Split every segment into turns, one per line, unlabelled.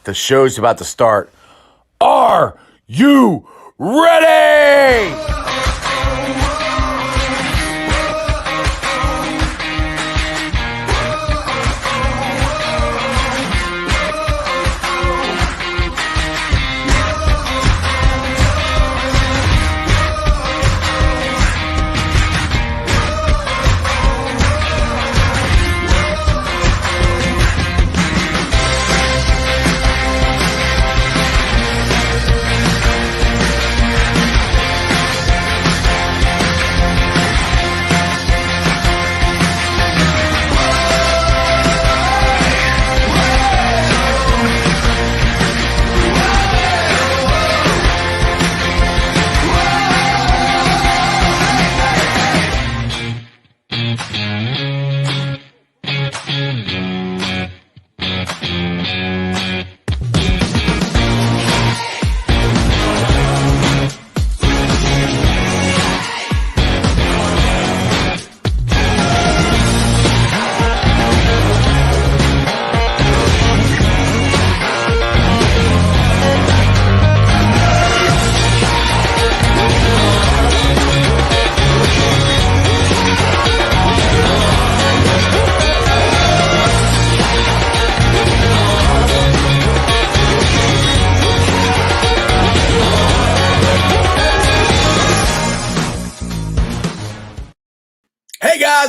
The show's about to start. Are you ready?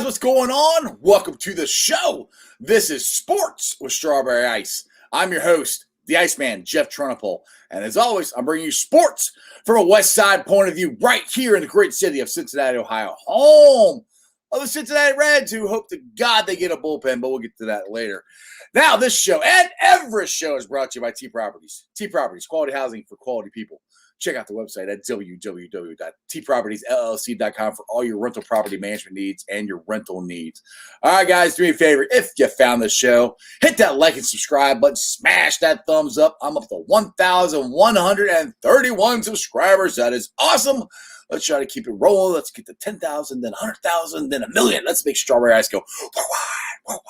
What's going on? Welcome to the show. This is Sports with Strawberry Ice. I'm your host, the Iceman, Jeff Trunapole. And as always, I'm bringing you sports from a West Side point of view right here in the great city of Cincinnati, Ohio, home of the Cincinnati Reds, who hope to God they get a bullpen, but we'll get to that later. Now, this show and every show is brought to you by T Properties. T Properties, quality housing for quality people. Check out the website at www.tpropertiesllc.com for all your rental property management needs and your rental needs. All right, guys, do me a favor. If you found this show, hit that like and subscribe button. Smash that thumbs up. I'm up to 1,131 subscribers. That is awesome. Let's try to keep it rolling. Let's get to 10,000, then 100,000, then 1 million. Let's make Strawberry Ice go worldwide.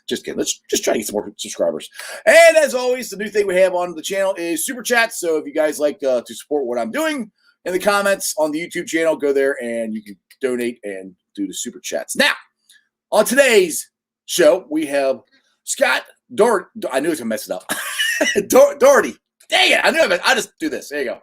Just kidding. Let's just try to get some more subscribers. And as always, the new thing we have on the channel is Super Chats. So if you guys like to support what I'm doing in the comments on the YouTube channel, go there and you can donate and do the Super Chats. Now, on today's show, we have Scott Dougherty. I knew I was going to mess it up. Dougherty. Dang it. I knew it. I just do this. There you go.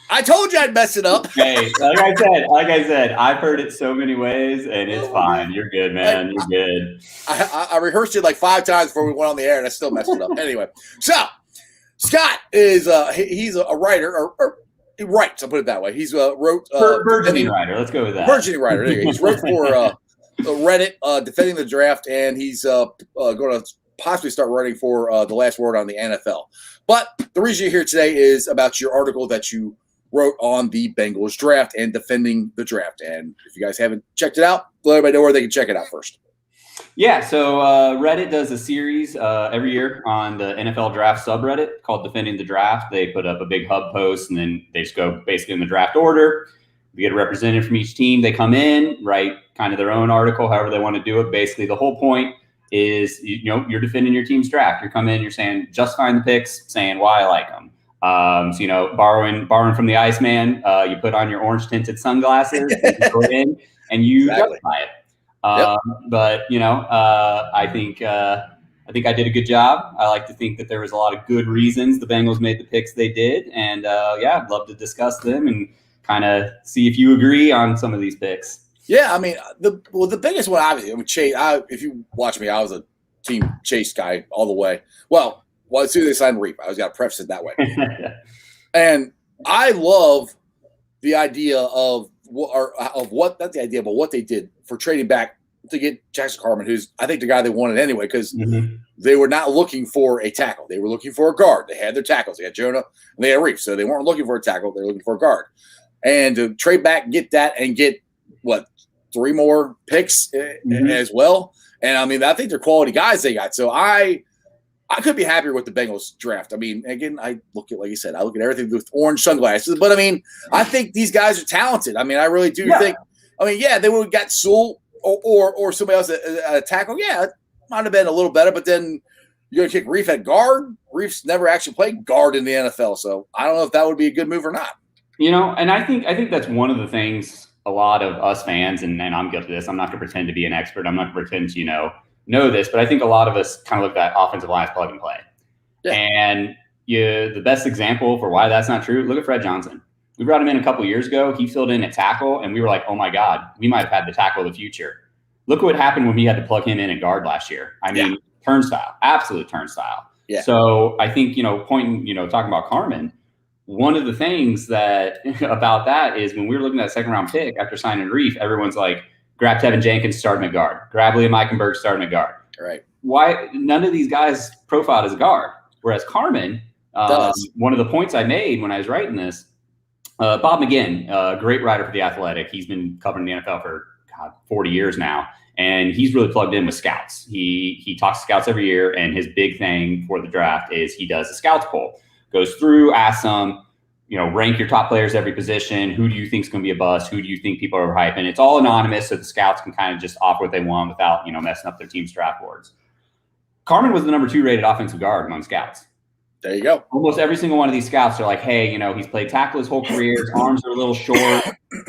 I told you I'd mess it up.
Hey, like I said, I've heard it so many ways, and it's fine. You're good, man. You're good.
I rehearsed it like 5 times before we went on the air, and I still messed it up. Anyway, so Scott is he's a writer, or he writes. I'll put it that way. He's wrote
burgeoning writer. Let's go with that.
Burgeoning writer. There you go. He's wrote for Reddit, Defending the Draft, and he's going to possibly start writing for The Last Word on the NFL. But the reason you're here today is about your article that you wrote on the Bengals draft and defending the draft. And if you guys haven't checked it out, let everybody know where they can check it out first.
Yeah, so Reddit does a series every year on the NFL draft subreddit called Defending the Draft. They put up a big hub post, and then they just go basically in the draft order. We get a representative from each team. They come in, write kind of their own article, however they want to do it. Basically, the whole point is, you're defending your team's draft. You're coming in, you're saying, justifying the picks, saying why I like them. So, borrowing from the Iceman, you put on your orange tinted sunglasses, you go in, and you justify it. But I think I did a good job. I like to think that there was a lot of good reasons the Bengals made the picks they did, and I'd love to discuss them and kind of see if you agree on some of these picks.
Yeah, I mean, the biggest one, obviously, Chase. If you watch me, I was a team Chase guy all the way. Well, as soon as they signed Reap, I was got to preface it that way. And I love the idea of what not the idea, but what they did for trading back to get Jackson Carman, who's I think the guy they wanted anyway, because they were not looking for a tackle. They were looking for a guard. They had their tackles. They had Jonah and they had Reap, so they weren't looking for a tackle. They were looking for a guard. And to trade back, get that, and get 3 more picks as well. And I mean, I think they're quality guys they got. So I could be happier with the Bengals draft. I mean, again, I look at, like you said, I look at everything with orange sunglasses. But I mean, I think these guys are talented. I mean, I really do think. I mean, yeah, they would have got Sewell or somebody else at a tackle. Yeah, might have been a little better, but then you're going to kick Reef at guard. Reef's never actually played guard in the NFL, so I don't know if that would be a good move or not.
And I think that's one of the things a lot of us fans, and I'm guilty of this. I'm not going to pretend to be an expert. I'm not going to pretend to, know this, but I think a lot of us kind of look at offensive line as plug and play. Yeah. And the best example for why that's not true, look at Fred Johnson. We brought him in a couple years ago. He filled in at tackle, and we were like, oh, my God, we might have had the tackle of the future. Look what happened when we had to plug him in at guard last year. I mean, turnstile, absolute turnstile. Yeah. So I think, talking about Carmen, one of the things that about that is when we were looking at that second-round pick after signing Reef, everyone's like, grab Tevin Jenkins, start him at guard. Grab Liam Eichenberg, start him at guard.
Right.
Why none of these guys profiled as a guard? Whereas Carmen, one of the points I made when I was writing this, Bob McGinn, great writer for The Athletic. He's been covering the NFL for 40 years now, and he's really plugged in with scouts. He talks to scouts every year, and his big thing for the draft is he does a scouts poll. Goes through, asks them, rank your top players every position. Who do you think is going to be a bust? Who do you think people are overhyping? It's all anonymous, so the scouts can kind of just offer what they want without, messing up their team's draft boards. Carmen was the number 2 rated offensive guard among scouts.
There you go.
Almost every single one of these scouts are like, hey, he's played tackle his whole career. His arms are a little short.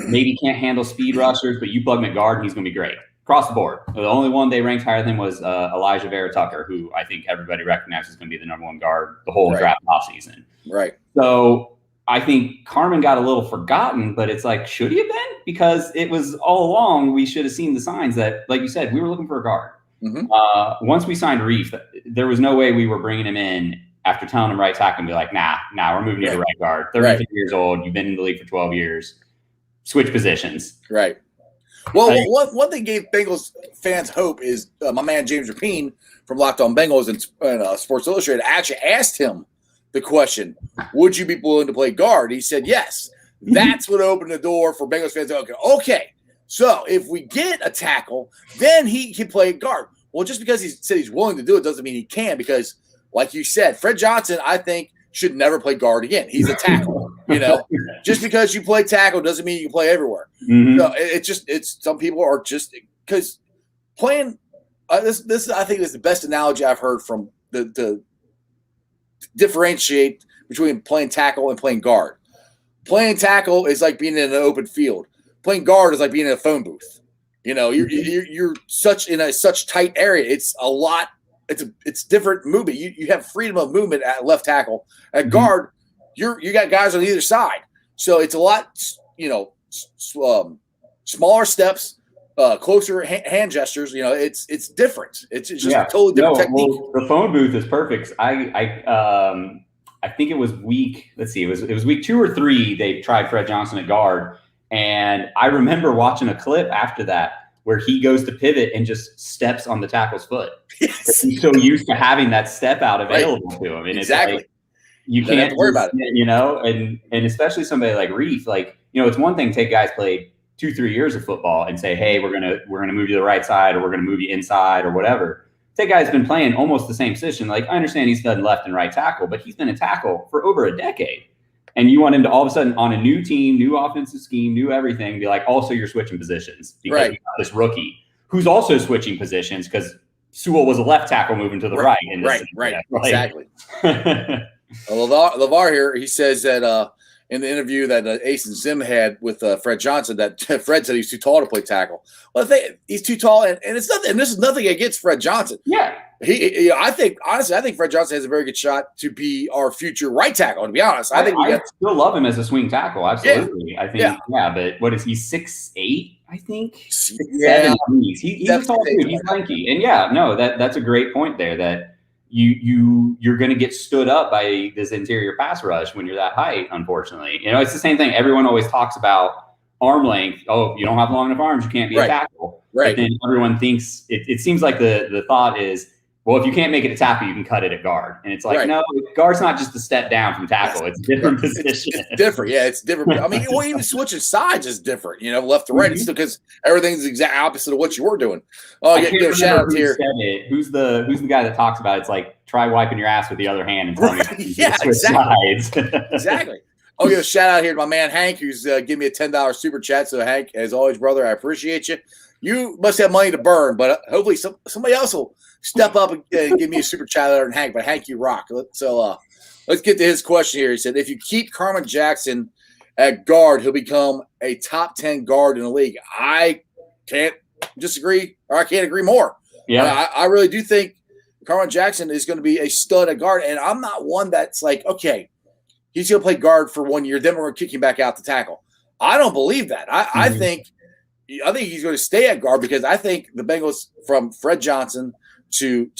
Maybe can't handle speed rushers, but you plug him at guard and he's going to be great. Across the board. The only one they ranked higher than was Elijah Vera Tucker, who I think everybody recognizes is going to be the number 1 guard the whole draft offseason.
Right.
So I think Carmen got a little forgotten, but it's like, should he have been? Because it was all along, we should have seen the signs that, like you said, we were looking for a guard. Mm-hmm. Once we signed Reef, there was no way we were bringing him in after telling him right tackle and be like, nah, we're moving you to right guard. 32 years old. You've been in the league for 12 years. Switch positions.
Right. Well, one thing gave Bengals fans hope is my man James Rapine from Locked On Bengals and Sports Illustrated actually asked him the question, would you be willing to play guard? He said yes. That's what opened the door for Bengals fans to go, okay, so if we get a tackle, then he can play guard. Well, just because he said he's willing to do it doesn't mean he can, because like you said, Fred Johnson, I think, should never play guard again. He's a tackle. Just because you play tackle doesn't mean you can play everywhere. Mm-hmm. No, it's some people are just because playing. This I think is the best analogy I've heard from the differentiate between playing tackle and playing guard. Playing tackle is like being in an open field. Playing guard is like being in a phone booth. You're such tight area. It's a lot. It's different movement. You have freedom of movement at left tackle. At guard, you got guys on either side, so it's a lot. Smaller steps, closer hand gestures. It's different. It's just a totally different technique.
Well, the phone booth is perfect. I think it was week. Let's see. It was week 2 or 3. They tried Fred Johnson at guard, and I remember watching a clip after that where he goes to pivot and just steps on the tackle's foot. Yes. He's so used to having that step out available to him. And
exactly.
It's like, you can't
have to worry about it.
And especially somebody like Reef, it's one thing to take guys played 2-3 years of football and say, hey, we're gonna move you to the right side, or we're gonna move you inside, or whatever. Take guys been playing almost the same position. Like, I understand he's done left and right tackle, but he's been a tackle for over a decade. And you want him to all of a sudden on a new team, new offensive scheme, new everything, be like, also you're switching positions because you got this rookie who's also switching positions because Sewell was a left tackle moving to the right.
Right. Exactly. LeVar here, he says that in the interview that Ace and Zim had with Fred Johnson, that Fred said he's too tall to play tackle. Well, he's too tall, and it's nothing. And this is nothing against Fred Johnson.
Yeah,
I think Fred Johnson has a very good shot to be our future right tackle. To be honest, I
still love him as a swing tackle. Absolutely, yeah. I think. Yeah, but what is he? 6'8", I think. 6'7". He's a tall dude. He's lanky, and that's a great point there. That you're going to get stood up by this interior pass rush when you're that height. Unfortunately, it's the same thing. Everyone always talks about arm length. Oh, you don't have long enough arms, you can't be a tackle. Right. But then everyone thinks it seems like the thought is, well, if you can't make it a tackle, you can cut it at guard. And it's like, no, guard's not just a step down from tackle. It's a different position.
It's different. Yeah, it's different. I mean, even switching sides is different, left to right. It's because everything's the exact opposite of what you were doing. Oh, get a shout out here.
Who's the guy that talks about it's like, try wiping your ass with the other hand and telling me switch sides.
Exactly. I'll give a shout out here to my man Hank, who's giving me a $10 super chat. So, Hank, as always, brother, I appreciate you. You must have money to burn, but hopefully somebody else will step up and give me a super chat there, and Hank. But Hank, you rock. Let's get to his question here. He said, if you keep Carmen Jackson at guard, he'll become a top 10 guard in the league. I can't disagree, or I can't agree more.
Yeah,
I really do think Carmen Jackson is going to be a stud at guard, and I'm not one that's like, okay, he's going to play guard for 1 year, then we're going to kick him back out to tackle. I don't believe that. I think he's going to stay at guard because I think the Bengals, from Fred Johnson to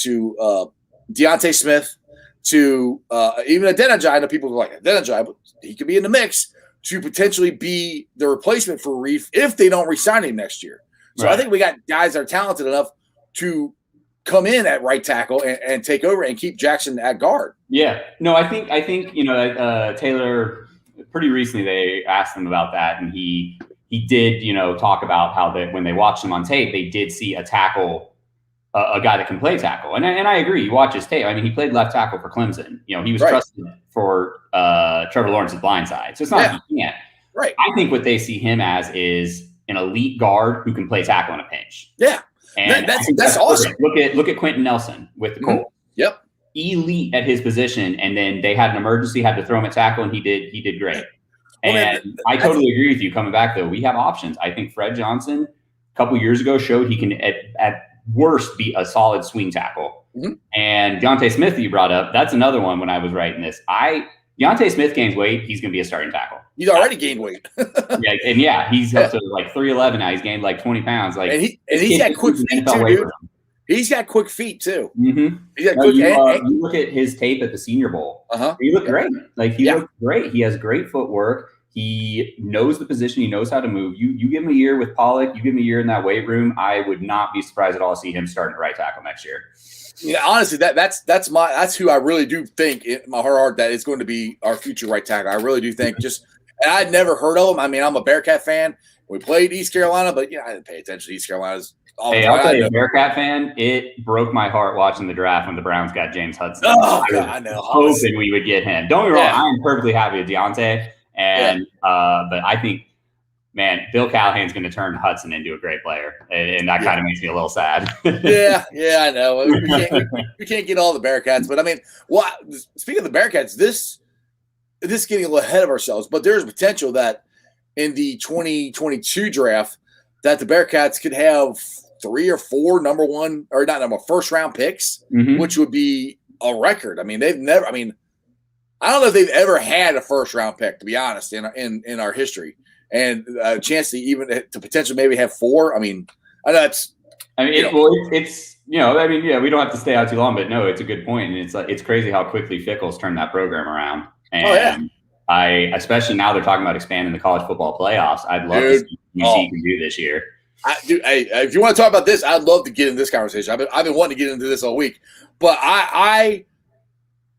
Deontay Smith to even Adeniji, I know people are like Adeniji, but he could be in the mix to potentially be the replacement for Reef if they don't re-sign him next year. So I think we got guys that are talented enough to come in at right tackle and take over and keep Jackson at guard.
Yeah. No, I think Taylor, pretty recently they asked him about that, and he did, talk about how when they watched him on tape, they did see a tackle, a guy that can play tackle. And I agree. You watch his tape. I mean, he played left tackle for Clemson. He was trusted for Trevor Lawrence's blind side. So it's not like he can't.
Right.
I think what they see him as is an elite guard who can play tackle in a pinch.
Yeah.
And
that's awesome.
Look at Quentin Nelson with the Colts.
Yep.
Elite at his position, and then they had an emergency, had to throw him at tackle, and he did great. And I totally agree with you. Coming back though, we have options. I think Fred Johnson a couple years ago showed he can at worst be a solid swing tackle. Mm-hmm. And Deontay Smith that you brought up, that's another one. When I was writing this, Deontay Smith gains weight, he's going to be a starting tackle.
He's already gained weight.
He's up to like 311 now. He's gained like 20 pounds. Like,
and he's got quick feet too, dude. He's got quick feet too.
Mm-hmm.
He's got quick.
You look at his tape at the Senior Bowl. He looked great. Like he looked great. He has great footwork. He knows the position. He knows how to move. You give him a year with Pollock. You give him a year in that weight room. I would not be surprised at all to see him starting at right tackle next year.
Yeah, honestly, that's who I really do think in my heart that is going to be our future right tackle. I really do think. And I'd never heard of him. I mean, I'm a Bearcat fan. We played East Carolina, but I didn't pay attention to East Carolina's.
I'll tell you, a Bearcat fan, it broke my heart watching the draft when the Browns got James Hudson.
Oh, God, I know.
Hoping we would get him. Don't get me wrong, I am perfectly happy with Deontay. And but I think, man, Bill Callahan's going to turn Hudson into a great player, and that kind of makes me a little sad.
I know. We can't get all the Bearcats, but I mean, speaking of the Bearcats, this is getting a little ahead of ourselves, but there's potential that in the 2022 draft that the Bearcats could have 3 or 4 first round picks, which would be a record. I mean, I don't know if they've ever had a first round pick, to be honest, in our history, and a chance to potentially maybe have 4. I mean, I know we don't have to stay out too long, but no, it's a good point, and it's crazy how quickly Fickle's turned that program around. And especially now they're talking about expanding the college football playoffs. I'd love to see what UC can do this year. If you want to talk about this, I'd love to get in this conversation. I've been wanting to get into this all week, but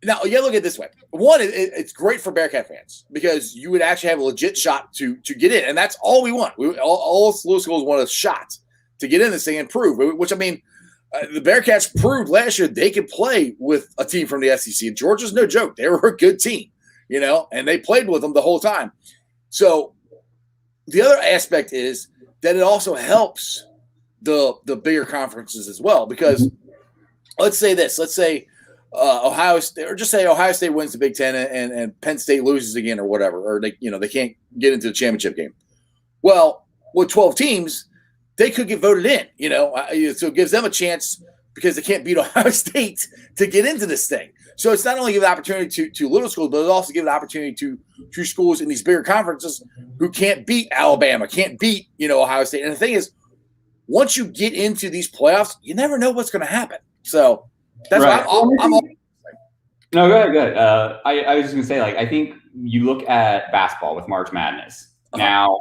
now look at it this way. One, it's great for Bearcat fans because you would actually have a legit shot to get in, and that's all we want. All Louis schools want a shot to get in this thing and prove. Which I mean, the Bearcats proved last year they could play with a team from the SEC. Georgia's no joke; they were a good team, and they played with them the whole time. So the other aspect is that it also helps the bigger conferences as well because let's say Ohio State, or just say Ohio State wins the Big Ten and Penn State loses again or whatever, or they can't get into the championship game. Well, with 12 teams, they could get voted in, so it gives them a chance because they can't beat Ohio State to get into this thing. So it's not only give an opportunity to little schools, but it also give an opportunity to schools in these bigger conferences who can't beat Alabama, can't beat, Ohio State. And the thing is, once you get into these playoffs, you never know what's going to happen. So that's
right.
why I'm
No, go ahead. I was just going to say, I think you look at basketball with March Madness. Now,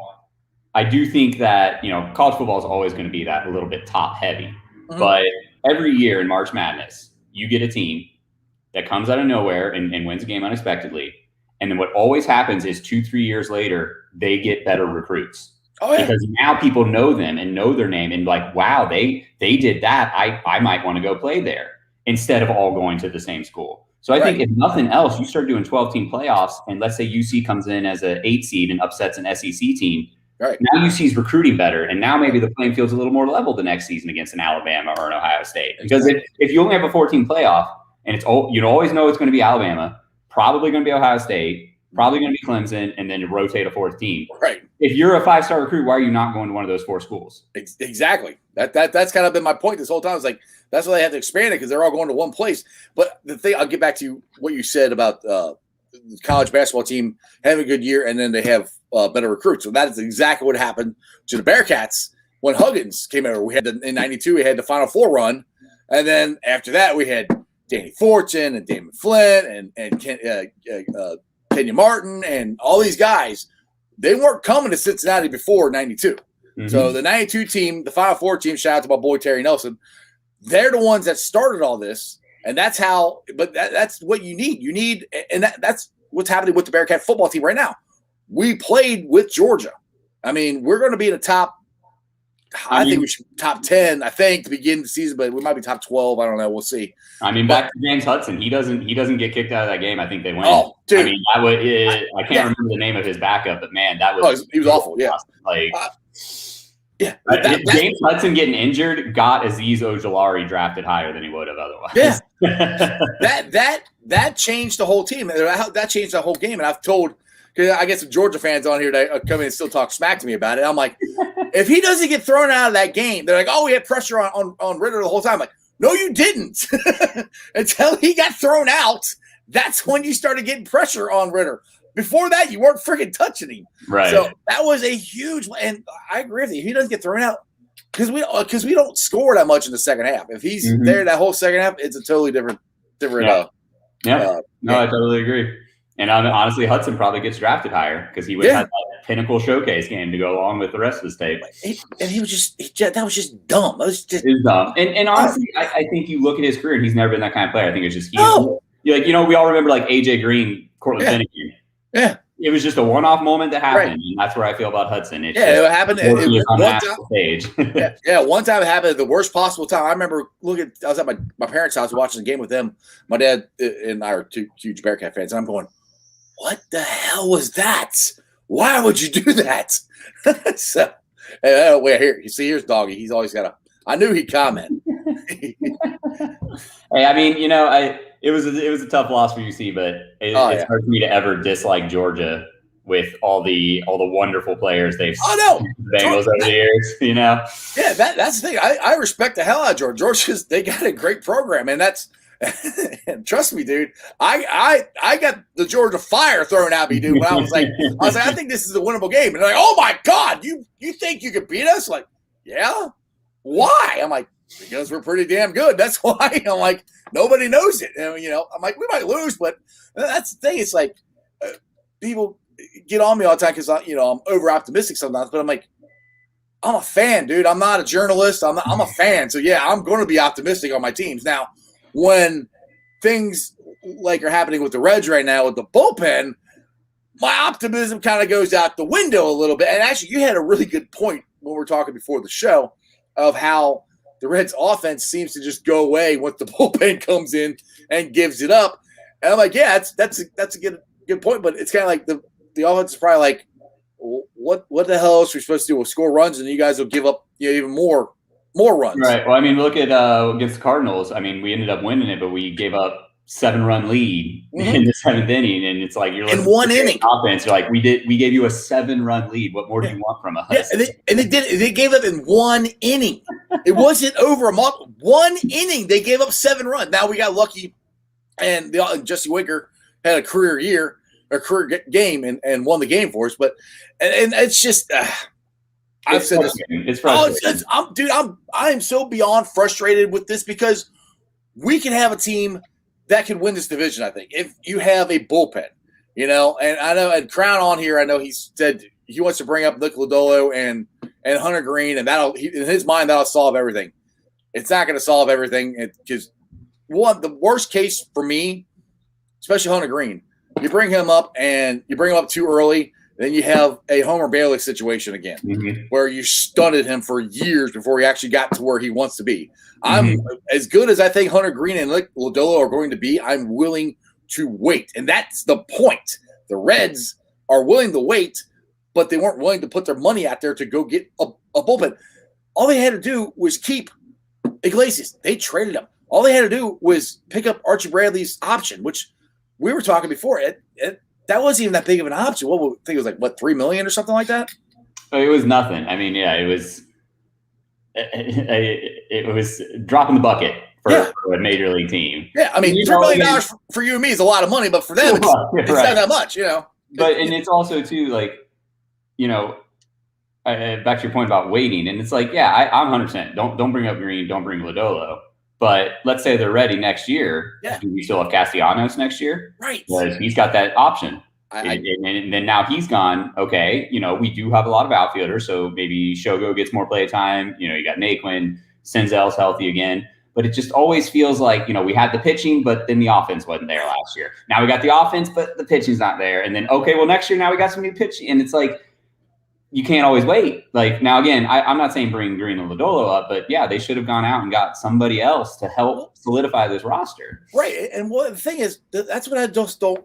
I do think that, college football is always going to be that a little bit top heavy. But every year in March Madness, you get a team that comes out of nowhere and wins a game unexpectedly. And then what always happens is 2-3 years later, they get better recruits. Because now people know them and know their name and wow, they did that. I might want to go play there instead of all going to the same school. So I think if nothing else, you start doing 12-team playoffs, and let's say UC comes in as an 8 seed and upsets an SEC team.
Right.
Now UC's recruiting better, and now maybe the playing field's a little more level the next season against an Alabama or an Ohio State. Because if you only have a 14 playoff, and you always know it's going to be Alabama, probably going to be Ohio State, probably going to be Clemson, and then you rotate a fourth team.
Right.
If you're a 5-star recruit, why are you not going to one of those 4 schools?
Exactly. That's kind of been my point this whole time. It's like that's why they have to expand it, because they're all going to one place. But the thing, I'll get back to what you said about the college basketball team having a good year, and then they have better recruits. So that is exactly what happened to the Bearcats when Huggins came over. We had in '92, we had the Final Four run, and then after that, we had Danny Fortune and Damon Flint and Kenya Martin and all these guys. They weren't coming to Cincinnati before '92. Mm-hmm. So the '92 team, the Final Four team, shout out to my boy Terry Nelson, they're the ones that started all this. And that's how – but that's what you need. You need – and that's what's happening with the Bearcat football team right now. We played with Georgia. I mean, we're going to be in the top – I think we should top 10, I think, to begin the season, but we might be top 12. I don't know. We'll see.
I mean, back to James Hudson. He doesn't get kicked out of that game. I think they win.
Oh, dude.
I mean, I can't remember the name of his backup, but, man, that was –
he was awful, yeah.
Like
yeah.
James Hudson getting injured got Azeez Ojulari drafted higher than he would have otherwise.
Yeah. that changed the whole team. That changed the whole game. And I've told – because I get some Georgia fans on here that come in and still talk smack to me about it. I'm like, if he doesn't get thrown out of that game, they're like, oh, we had pressure on Ritter the whole time. I'm like, no, you didn't. Until he got thrown out, that's when you started getting pressure on Ritter. Before that, you weren't freaking touching him.
Right.
So that was a huge – and I agree with you. If he doesn't get thrown out, because we don't score that much in the second half. If he's there that whole second half, it's a totally different
No, I totally agree. And honestly, Hudson probably gets drafted higher because he would have that pinnacle showcase game to go along with the rest of his tape.
And he was that was just dumb. It was
dumb. And honestly, I think you look at his career and he's never been that kind of player. I think it's just we all remember like AJ Green, Cortland Finnegan.
Yeah.
It was just a one-off moment that happened, and that's where I feel about Hudson. It
happened. It was
on
one
time.
stage. One time it happened at the worst possible time. I remember I was at my parents' house watching the game with them. My dad and I are two huge Bearcat fans, and I'm going, what the hell was that? Why would you do that? So, wait, here's Doggy. He's always got I knew he'd comment.
Hey, I mean, it was a tough loss for UC, but it's hard for me to ever dislike Georgia with all the wonderful players they've the Bengals over the years. Yeah,
that's the thing. I respect the hell out of Georgia. Georgia's they got a great program, and that's and trust me, dude. I got the Georgia fire thrown at me, dude. When I was like, I think this is a winnable game, and they're like, oh my god, you think you could beat us? Like, yeah. Why? I'm like, because we're pretty damn good. That's why. I'm like, nobody knows it. And, I'm like, we might lose, but that's the thing. It's like people get on me all the time because I'm over optimistic sometimes. But I'm like, I'm a fan, dude. I'm not a journalist. I'm a fan. So yeah, I'm going to be optimistic on my teams. Now, when things like are happening with the Reds right now with the bullpen, my optimism kind of goes out the window a little bit. And actually, you had a really good point when we were talking before the show of how the Reds offense seems to just go away once the bullpen comes in and gives it up. And I'm like, yeah, that's a good point. But it's kind of like the offense is probably like, what the hell else are we supposed to do? We'll score runs and you guys will give up even more runs.
Right. Well, I mean, look at against the Cardinals. I mean, we ended up winning it, but we gave up 7-run lead in the 7th inning, and it's like you're
in one inning
offense. You're like, we gave you a 7-run lead. What more do you want from us?
Yeah, and they gave up in one inning. It wasn't over a month. One inning, they gave up 7 runs. Now we got lucky, and Jesse Winker had a career game, and won the game for us. But and it's just I've said this.
It's frustrating.
I am so beyond frustrated with this because we can have a team that can win this division, I think, if you have a bullpen, and I know at Crown on here, I know he said he wants to bring up Nick Lodolo and Hunter Green, and in his mind, that'll solve everything. It's not going to solve everything because the worst case for me, especially Hunter Green, you bring him up too early, then you have a Homer Bailey situation again, where you stunted him for years before he actually got to where he wants to be. I'm as good as I think Hunter Green and Nick Lodolo are going to be. I'm willing to wait, and that's the point. The Reds are willing to wait but they weren't willing to put their money out there to go get a bullpen. All they had to do was keep Iglesias. They traded him. All they had to do was pick up Archie Bradley's option, which we were talking before. That wasn't even that big of an option. I think it was like, $3 million or something like that?
It was nothing. I mean, yeah, it was dropping the bucket for a major league team.
Yeah, I mean, $3 million for you and me is a lot of money, but for them, it's not that much,
But and it's also too like, back to your point about waiting, and it's like, yeah, I'm 100%. Don't bring up Green, don't bring Lodolo. But let's say they're ready next year.
Yeah.
Do we still have Castellanos next year?
Right.
Because he's got that option. And then now he's gone. Okay, we do have a lot of outfielders, so maybe Shogo gets more play time. You got Naquin, Senzel's healthy again. But it just always feels like, we had the pitching, but then the offense wasn't there last year. Now we got the offense, but the pitching's not there. And then, okay, well, next year now we got some new pitching. And it's like, you can't always wait. Like, now, again, I'm not saying bring Green and Lodolo up, but yeah, they should have gone out and got somebody else to help solidify this roster.
Right. And the thing is, that's what I just don't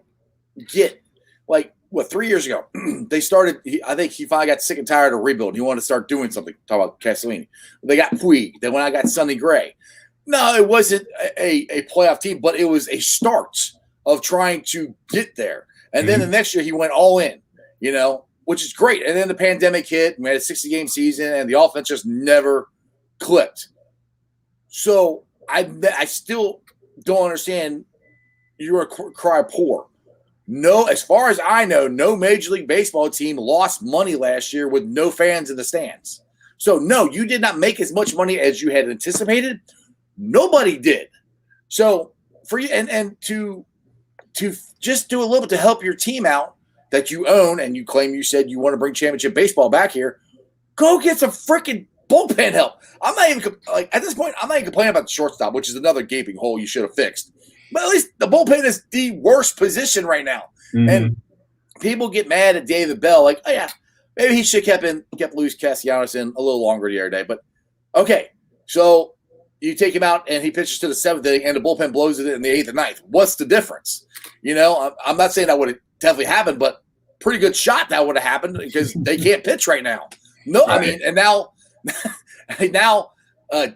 get. Like, 3 years ago, they started, I think he finally got sick and tired of rebuilding. He wanted to start doing something. Talk about Castellini. They got Puig. Then when I got Sonny Gray. No, it wasn't a playoff team, but it was a start of trying to get there. And then the next year he went all in, which is great. And then the pandemic hit, and we had a 60-game season, and the offense just never clicked. So I still don't understand. You're a cry poor. No, as far as I know, no Major League Baseball team lost money last year with no fans in the stands. So, no, you did not make as much money as you had anticipated. Nobody did. So, for you and to just do a little bit to help your team out that you own, and you claim you said you want to bring championship baseball back here, go get some freaking bullpen help. I'm not even at this point, I'm not even complaining about the shortstop, which is another gaping hole you should have fixed. But at least the bullpen is the worst position right now. Mm-hmm. And people get mad at David Bell, like, oh yeah, maybe he should have kept Luis Castellanos in a little longer the other day. But okay, so you take him out and he pitches to the 7th inning and the bullpen blows it in the 8th and 9th. What's the difference? I'm not saying that would have definitely happened, but pretty good shot that would have happened because they can't pitch right now. No, right. I mean, and now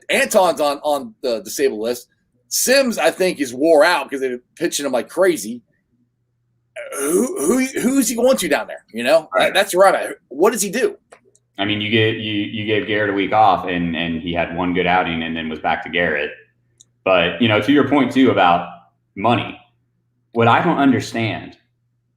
Anton's on the disabled list. Sims, I think, is wore out because they've been pitching him like crazy. Who's he going to down there? Right. That's right. What does he do?
I mean, you gave Garrett a week off, and he had one good outing, and then was back to Garrett. But to your point too about money, what I don't understand,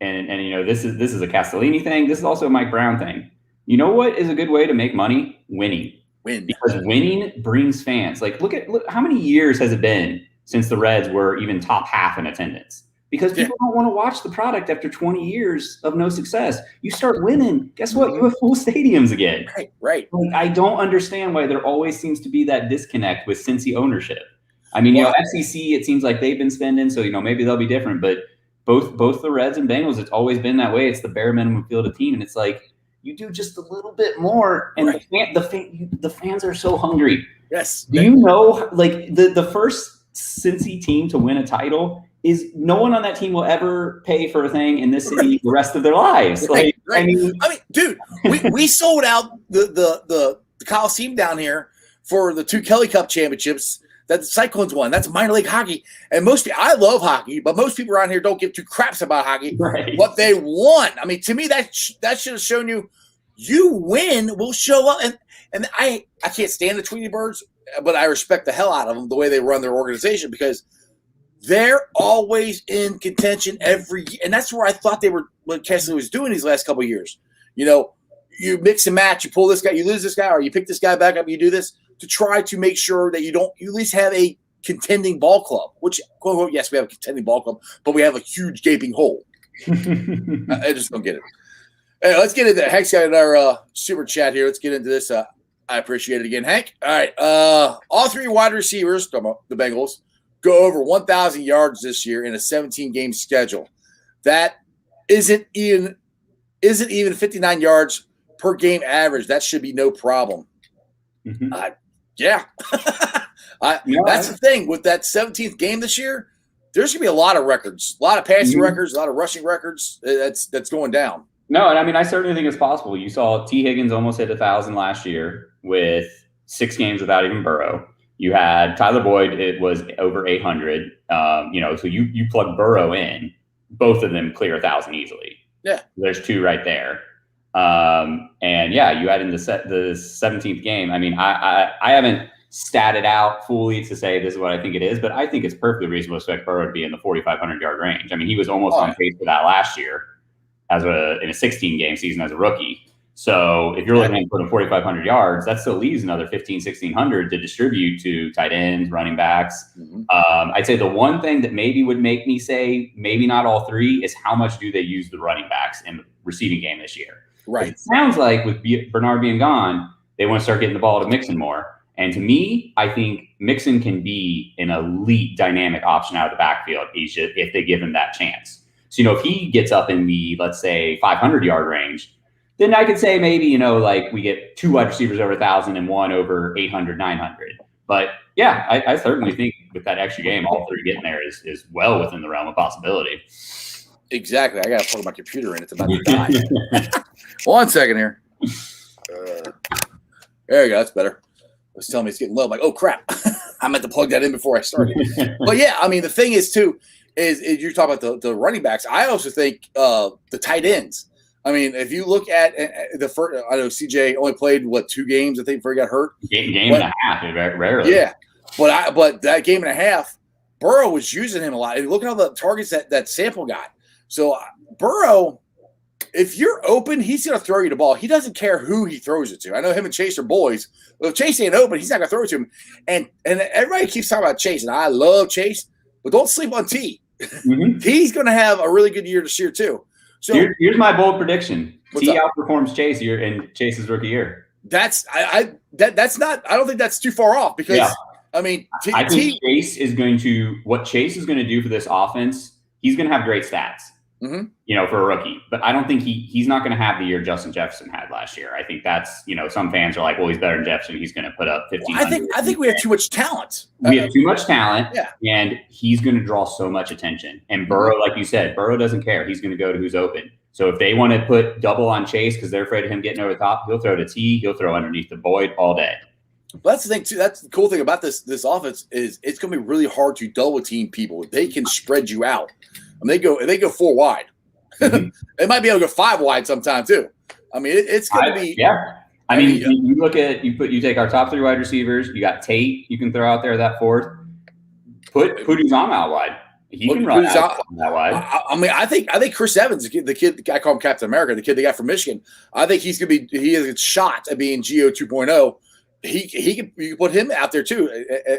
and this is a Castellini thing. This is also a Mike Brown thing. You know what is a good way to make money? Winning. Because winning brings fans. Like, look how many years has it been since the Reds were even top half in attendance? Because people don't want to watch the product after 20 years of no success. You start winning, guess what? You have full stadiums again.
Right.
Like, I don't understand why there always seems to be that disconnect with Cincy ownership. I mean, FCC, it seems like they've been spending, so maybe they'll be different. But both the Reds and Bengals, it's always been that way. It's the bare minimum field of team, and it's like, you do just a little bit more, and the fans are so hungry.
Yes.
Do you know, like, the first Cincy team to win a title is no one on that team will ever pay for a thing in this city the rest of their lives.
Right. I mean, dude, we sold out the Coliseum down here for the 2 Kelly Cup championships that the Cyclones won. That's minor league hockey. And I love hockey, but most people around here don't give 2 craps about hockey.
Right.
What they won. I mean, to me, that should have shown you win, will show up. And I can't stand the Tweety Birds, but I respect the hell out of them, the way they run their organization, because they're always in contention every year. And that's where I thought they were, what Cassidy was doing these last couple of years. You mix and match, you pull this guy, you lose this guy, or you pick this guy back up, you do this to try to make sure that you at least have a contending ball club, which, quote unquote, yes, we have a contending ball club, but we have a huge gaping hole. I just don't get it. Hey, let's get into that. Hank's got our super chat here. Let's get into this. I appreciate it again, Hank. All right. All 3 wide receivers, the Bengals, go over 1,000 yards this year in a 17-game schedule. That isn't even 59 yards per game average. That should be no problem.
Mm-hmm.
That's the thing with that 17th game this year. There's gonna be a lot of records, a lot of passing records, a lot of rushing records. That's going down.
No, and I mean, I certainly think it's possible. You saw T. Higgins almost hit 1,000 last year with 6 games without even Burrow. You had Tyler Boyd; it was over 800. So you plug Burrow in, both of them clear 1,000 easily.
Yeah,
there's 2 right there. And yeah, you add in the 17th game. I mean, I haven't statted out fully to say this is what I think it is, but I think it's perfectly reasonable to expect Burrow to be in the 4,500 yard range. I mean, he was almost on pace for that last year in a 16 game season as a rookie. So if you're looking at putting 4,500 yards, that still leaves another 1,600 to distribute to tight ends, running backs. I'd say the one thing that maybe would make me say maybe not all 3 is how much do they use the running backs in the receiving game this year?
right.
It sounds like with Bernard being gone, they want to start getting the ball to Mixon more. And to me, I think Mixon can be an elite dynamic option out of the backfield if they give him that chance. So, if he gets up in the, let's say, 500-yard range, then I could say maybe, like we get 2 wide receivers over 1,000 and 1 over 800, 900. But yeah, I certainly think with that extra game, all 3 getting there is well within the realm of possibility.
Exactly. I got to plug my computer in. It's about to die. 1 second here. There you go. That's better. It was telling me it's getting low. I'm like, oh, crap. I meant to plug that in before I started. But yeah, I mean, the thing is, too, is you're talking about the running backs. I also think the tight ends. I mean, if you look at the first, I know CJ only played 2 games, I think, before he got hurt.
Game and a half, rarely.
Yeah, but that game and a half, Burrow was using him a lot. And look at all the targets that Sample got. So Burrow, if you're open, he's going to throw you the ball. He doesn't care who he throws it to. I know him and Chase are boys. But if Chase ain't open, he's not going to throw it to him. And everybody keeps talking about Chase, and I love Chase, but don't sleep on T. He's going to have a really good year this year too. So
here's my bold prediction: T outperforms Chase in Chase's rookie year.
That's that's not. I don't think that's too far off because I mean,
I think Chase is going to what Chase is going to do for this offense. He's going to have great stats, for a rookie. But I don't think he's not going to have the year Justin Jefferson had last year. I think that's some fans are like, well, he's better than Jefferson. He's going to put up 15.
I think we have too much talent.
We have too much talent, and he's going to draw so much attention. And Burrow, like you said, Burrow doesn't care. He's going to go to who's open. So if they want to put double on Chase because they're afraid of him getting over the top, he'll throw to T. He'll throw underneath the Boyd all day.
But that's the thing too. That's the cool thing about this offense is it's going to be really hard to double team people. They can spread you out. And they go 4 wide. They might be able to go 5 wide sometime too. I mean, it's going to be.
Yeah. I mean, you look at you take our top 3 wide receivers. You got Tate. You can throw out there that 4th. Put Uzama out wide. He can run out that wide.
I mean, I think Chris Evans, the kid I call him Captain America, the kid they got from Michigan. I think he has a shot at being Geo 2.0. You can put him out there too,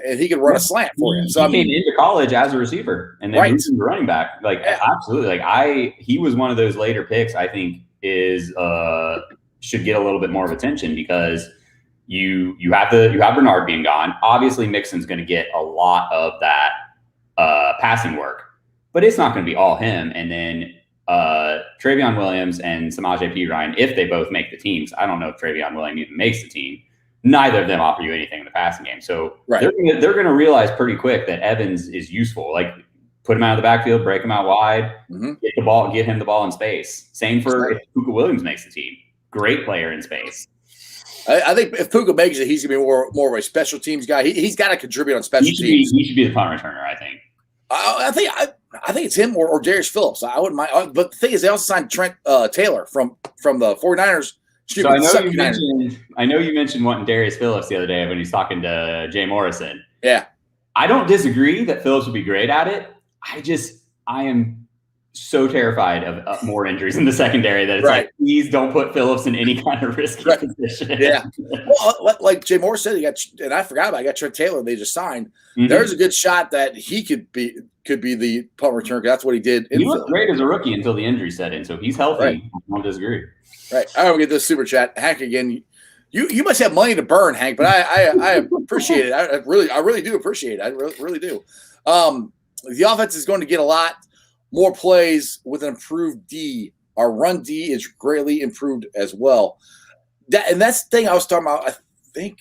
and he can run a slant for you. So
he came into college as a receiver and then moved into running back. Absolutely. He was one of those later picks. I think should get a little bit more of attention because you have Bernard being gone. Obviously, Mixon's going to get a lot of that passing work, but it's not going to be all him. And then Travion Williams and Samaje Perine, if they both make the teams, I don't know if Travion Williams even makes the team. Neither of them offer you anything in the passing game. So they're going to realize pretty quick that Evans is useful. Like put him out of the backfield, break him out wide, get him the ball in space. Same for if Puka Williams makes the team. Great player in space.
I think if Puka makes it, he's going to be more of a special teams guy. He's got to contribute on special teams.
He should be the punt returner, I think.
I think it's him or Darius Phillips. I wouldn't mind. But the thing is, they also signed Trent Taylor from the 49ers.
So I know you mentioned wanting Darius Phillips the other day when he's talking to Jay Morrison.
Yeah.
I don't disagree that Phillips would be great at it. I am so terrified of more injuries in the secondary that it's like, please don't put Phillips in any kind of risky position.
Yeah. Well, like Jay Moore said, and I forgot about it, I got Trent Taylor they just signed. There's a good shot that he could be the punt return because that's what he did.
He looked great as a rookie until the injury set in. So if he's healthy, I don't disagree.
Right. I don't get this super chat. Hank, again, you must have money to burn, Hank, but I appreciate it. I really do appreciate it. I really do. The offense is going to get a lot more plays with an improved D. Our run D is greatly improved as well. That's the thing I was talking about. I can't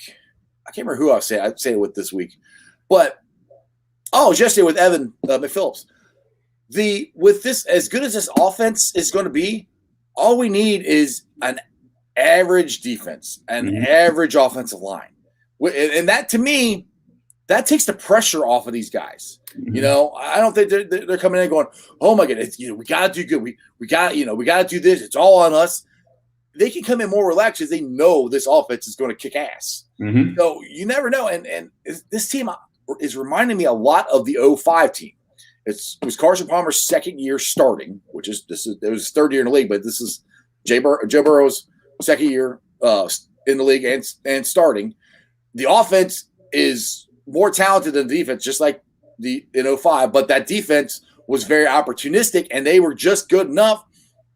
remember who I say it with this week, but it was yesterday with Evan McPhillips. With this, as good as this offense is going to be, all we need is an average defense, an average offensive line. And that, to me, that takes the pressure off of these guys. You know, I don't think they're coming in going, oh my goodness, we got to do good. We got to do this. It's all on us. They can come in more relaxed because they know this offense is going to kick ass. So you never know. And this team is reminding me a lot of the 05 team. It was Carson Palmer's second year starting, it was his third year in the league, but this is Joe Burrow's second year in the league and starting. The offense is more talented than the defense, just like in 05, but that defense was very opportunistic, and they were just good enough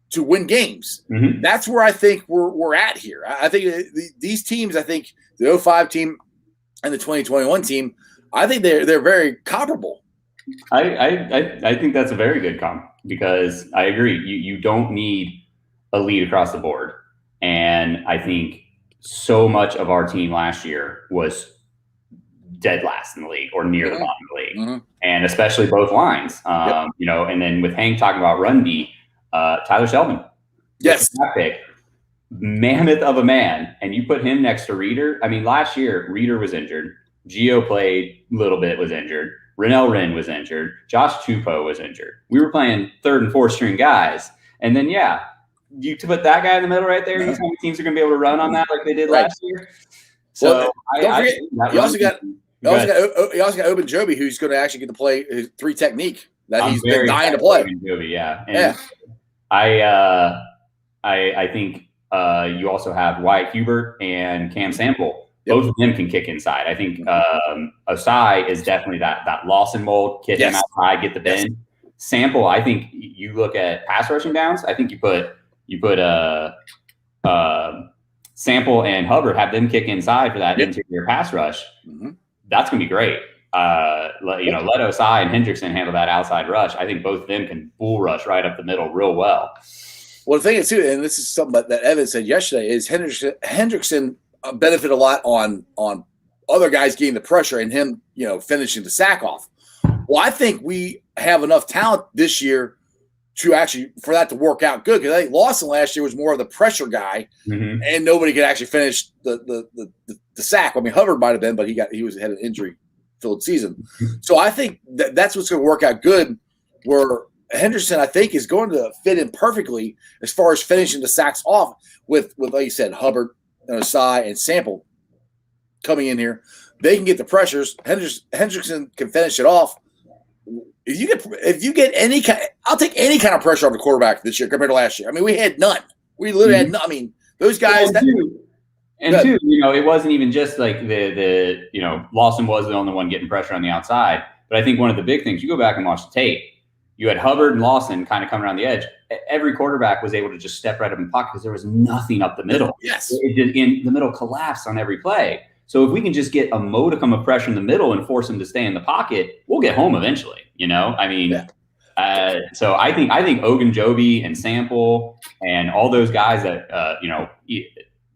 to win games. That's where I think we're at here. I think these teams, I think the 05 team and the 2021 team, I think they're very comparable.
I think that's a very good comp, because I agree. You don't need a lead across the board. And I think so much of our team last year was dead last in the league or near the bottom of the league. And especially both lines. And then with Hank talking about run D, Tyler Sheldon.
Yes.
That pick. Mammoth of a man. And you put him next to Reeder. I mean, last year, Reeder was injured. Gio played a little bit, was injured. Rennell Wren was injured. Josh Tupou was injured. We were playing third and fourth string guys. And then, you to put that guy in the middle right there, you tell me teams are going to be able to run on that like they did last year. So
don't forget, you also got Ogunjobi, who's going to actually get to play his three technique that he's been dying to play.
Ogunjobi, and I think you also have Wyatt Hubert and Cam Sample. Both of them can kick inside. I think Osai is definitely that Lawson mold, get him outside, get the bend. Sample, I think you look at pass rushing downs, I think you put Sample and Hubbard, have them kick inside for that interior pass rush. That's going to be great. Let Osai and Hendrickson handle that outside rush. I think both of them can bull rush right up the middle real well.
Well, the thing is, too, and this is something that Evan said yesterday, is Hendrickson benefit a lot on other guys getting the pressure and him, finishing the sack off. Well, I think we have enough talent this year to actually for that to work out good, because I think Lawson last year was more of the pressure guy, and nobody could actually finish the sack. I mean, Hubbard might have been, but he had an injury-filled season. So I think that's what's going to work out good. Where Henderson, I think, is going to fit in perfectly as far as finishing the sacks off with like you said, Hubbard and Osai and Sample coming in here. They can get the pressures. Hendrickson can finish it off. If you get any kind, I'll take any kind of pressure on the quarterback this year compared to last year. I mean, we had none. We literally had none. I mean, those guys.
Two, it wasn't even just like the Lawson was the only one getting pressure on the outside. But I think one of the big things, you go back and watch the tape, you had Hubbard and Lawson kind of coming around the edge. Every quarterback was able to just step right up in the pocket because there was nothing up the middle.
Yes.
In the middle collapsed on every play. So if we can just get a modicum of pressure in the middle and force him to stay in the pocket, we'll get home eventually. I mean, so I think Ogunjobi and Sample and all those guys that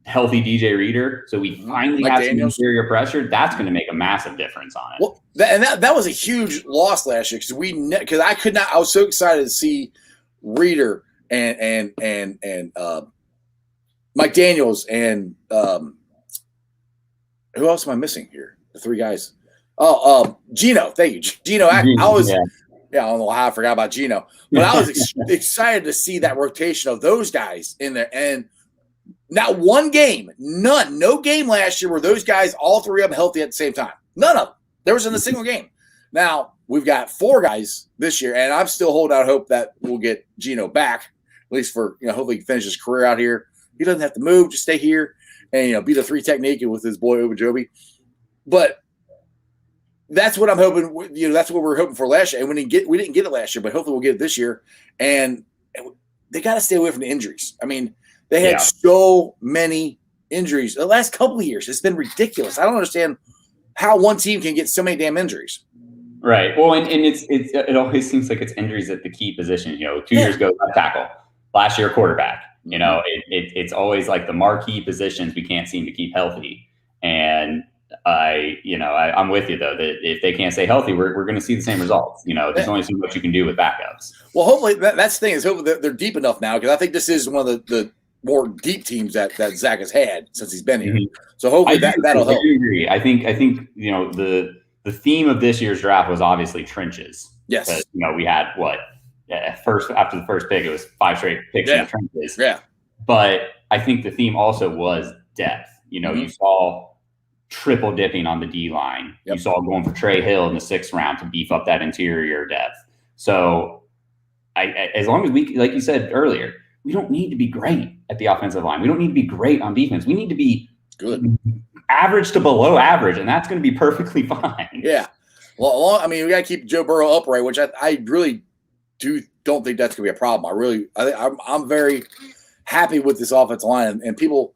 healthy DJ Reeder. So we finally have some interior pressure. That's going to make a massive difference on it.
Well, that was a huge loss last year because I could not. I was so excited to see Reeder and Mike Daniels and who else am I missing here? The three guys. Gino. Thank you, Gino. I don't know how I forgot about Gino, but I was excited to see that rotation of those guys in there. And not one game, no game last year were those guys, all three of them, healthy at the same time. None of them. There wasn't a single game. Now we've got four guys this year, and I'm still holding out hope that we'll get Gino back, at least for hopefully he can finish his career out here. He doesn't have to move, just stay here and be the three technique with his boy Ogunjobi. But that's what I'm hoping. That's what we were hoping for last year, and we didn't get it last year, but hopefully we'll get it this year. And they got to stay away from the injuries. I mean, they had so many injuries the last couple of years. It's been ridiculous. I don't understand how one team can get so many damn injuries.
Right. Well, and it always seems like it's injuries at the key position. 2 years ago, left tackle. Last year, quarterback. It's always like the marquee positions we can't seem to keep healthy. And I'm with you though that if they can't stay healthy, we're going to see the same results. There's only so much you can do with backups.
Well, hopefully that's the thing is hopefully they're deep enough now because I think this is one of the more deep teams that Zach has had since he's been here. Mm-hmm. So hopefully that'll help.
I do agree. I think the theme of this year's draft was obviously trenches.
Yes.
We had after the first pick, it was 5 straight picks in the trenches.
Yeah.
But I think the theme also was depth. You saw triple dipping on the D line. Yep. You saw going for Trey Hill in the 6th round to beef up that interior depth. So as long as we, like you said earlier, we don't need to be great at the offensive line. We don't need to be great on defense. We need to be
good,
average to below average, and that's going to be perfectly fine.
Yeah. Well, I mean, we got to keep Joe Burrow upright, which I really don't think that's going to be a problem. I'm very happy with this offensive line, and people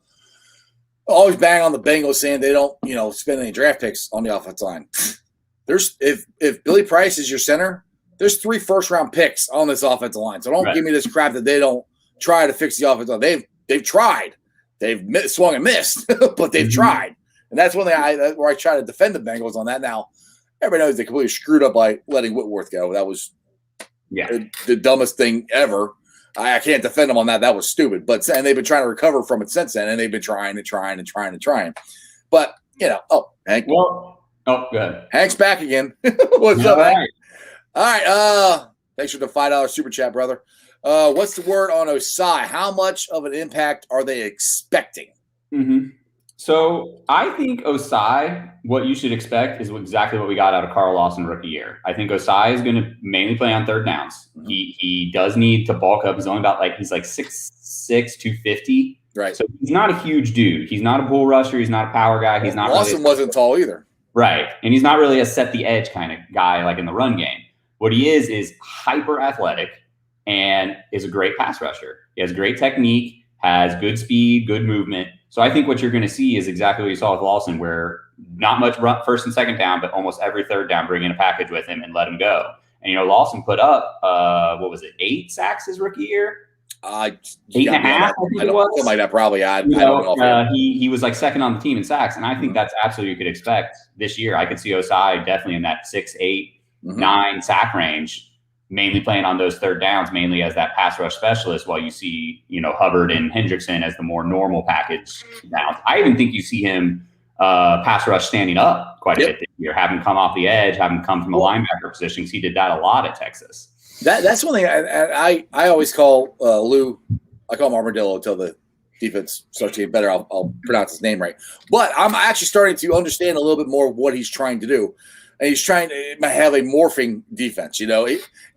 always bang on the Bengals saying they don't, spend any draft picks on the offensive line. If Billy Price is your center, there's 3 first-round picks on this offensive line. So don't give me this crap that they don't try to fix the offensive line. They've tried. They've swung and missed, but they've tried. And that's one thing where I try to defend the Bengals on that. Now, everybody knows they completely screwed up by letting Whitworth go. That was the dumbest thing ever. I can't defend them on that. That was stupid. And they've been trying to recover from it since then, and they've been trying. But, Hank.
Well, go ahead.
Hank's back again. What's up, Hank? All right. Thanks for the $5 super chat, brother. What's the word on Osai? How much of an impact are they expecting?
Mm-hmm. So I think Osai, what you should expect is exactly what we got out of Carl Lawson rookie year. I think Osai is going to mainly play on 3rd downs. Mm-hmm. He does need to bulk up. He's only about he's 6'6", 250.
Right.
So he's not a huge dude. He's not a bull rusher. He's not a power guy. He's not.
Lawson wasn't tall either.
Right. And he's not really a set the edge kind of guy like in the run game. What he is hyper athletic and is a great pass rusher. He has great technique, has good speed, good movement. So I think what you're going to see is exactly what you saw with Lawson, where not much run 1st and 2nd down, but almost every 3rd down, bring in a package with him and let him go. And, Lawson put up, 8 sacks his rookie year? 8.5, I think it was.
Something like that, probably. I don't know.
He was 2nd on the team in sacks, and I think that's absolutely what you could expect this year. I could see Osai definitely in that 6, 8, 9 sack range, mainly playing on those 3rd downs, mainly as that pass rush specialist, while you see, Hubbard and Hendrickson as the more normal package downs. I even think you see him pass rush standing up quite a bit this year, have him come off the edge, have him come from a linebacker position, because he did that a lot at Texas.
That's one thing I always call Lou. I call him Armadillo until the defense starts getting better. I'll pronounce his name right. But I'm actually starting to understand a little bit more of what he's trying to do. And he's trying to have a morphing defense. He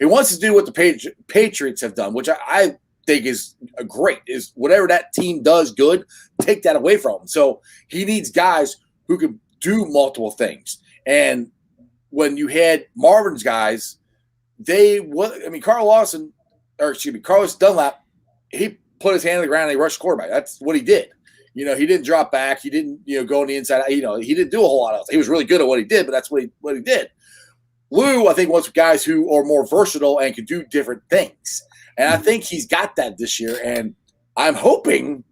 wants to do what the Patriots have done, which I think is great, is whatever that team does good, take that away from him. So he needs guys who can do multiple things. And when you had Marvin's guys, Carlos Dunlap, he put his hand on the ground and he rushed the quarterback. That's what he did. He didn't drop back. He didn't, go on the inside. He didn't do a whole lot else. He was really good at what he did, but that's what he did. Lou, I think, wants guys who are more versatile and can do different things. And I think he's got that this year, and I'm hoping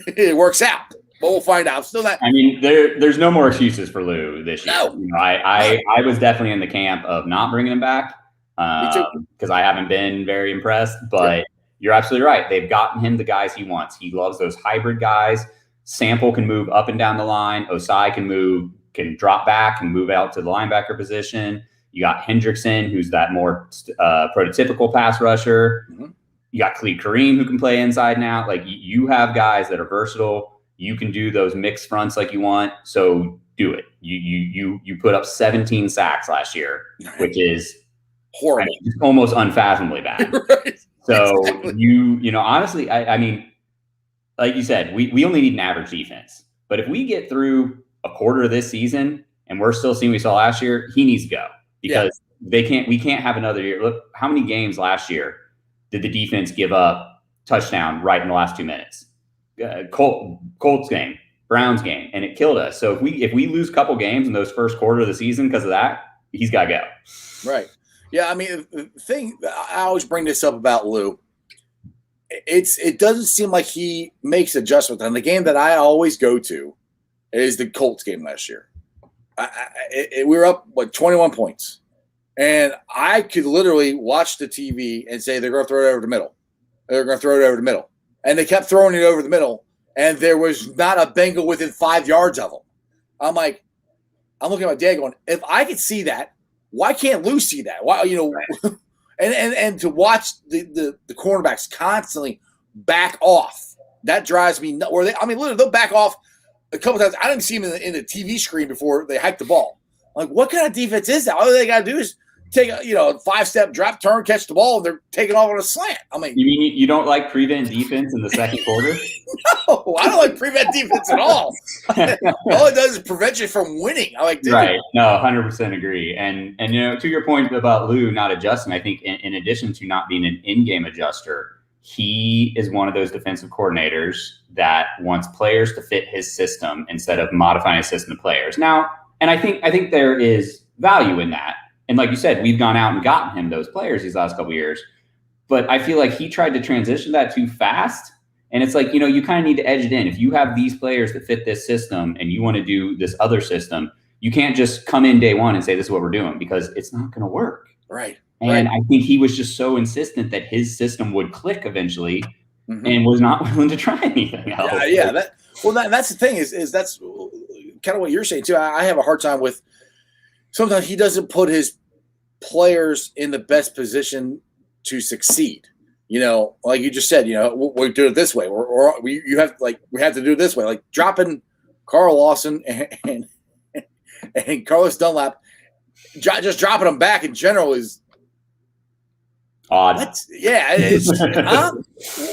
it works out. But we'll find out. Still not.
There's no more excuses for Lou this year.
No.
I was definitely in the camp of not bringing him back because I haven't been very impressed, but you're absolutely right. They've gotten him the guys he wants. He loves those hybrid guys. Sample can move up and down the line. Osai can drop back and move out to the linebacker position. You got Hendrickson, who's that more prototypical pass rusher. Mm-hmm. You got Khalid Kareem, who can play inside and out. You have guys that are versatile. You can do those mixed fronts like you want. So do it. You put up 17 sacks last year, which is
horrible,
almost unfathomably bad.
Right.
So exactly. Honestly, like you said, we only need an average defense. But if we get through a quarter of this season and we're still seeing what we saw last year, he needs to go because we can't have another year. Look, how many games last year did the defense give up touchdown right in the last 2 minutes? Colts game, Browns game, and it killed us. So if we lose a couple games in those first quarter of the season because of that, he's got to go.
Right. Yeah, the thing I always bring this up about Lou, it doesn't seem like he makes adjustments. And the game that I always go to is the Colts game last year. We were up 21 points, and I could literally watch the TV and say they're going to throw it over the middle. They're going to throw it over the middle, and they kept throwing it over the middle, and there was not a Bengal within 5 yards of them. I'm looking at my dad going, if I could see that, why can't Lou see that? Why, right. and to watch the cornerbacks constantly back off, that drives me nuts. Literally, they'll back off a couple times. I didn't see them in the TV screen before they hike the ball. Like, what kind of defense is that? All they got to do is take a 5-step drop, turn, catch the ball, and they're taking off on a slant.
You mean you don't like prevent defense in the second quarter?
No, I don't like prevent defense at all. All it does is prevent you from winning.
Right. No, 100% agree. And to your point about Lou not adjusting, I think in addition to not being an in-game adjuster, he is one of those defensive coordinators that wants players to fit his system instead of modifying his system to players. Now, and I think there is value in that. And like you said, we've gone out and gotten him those players these last couple of years. But I feel like he tried to transition that too fast. And it's like, you kind of need to edge it in. If you have these players that fit this system and you want to do this other system, you can't just come in day one and say, this is what we're doing, because it's not going to work.
Right.
And I think he was just so insistent that his system would click eventually and was not willing to try anything else.
Yeah. That's the thing is that's kind of what you're saying too. I have a hard time with sometimes he doesn't put his players in the best position to succeed. Like you just said, we do it this way, or we have to do it this way. Like dropping Carl Lawson and Carlos Dunlap, just dropping them back in general is
odd.
It's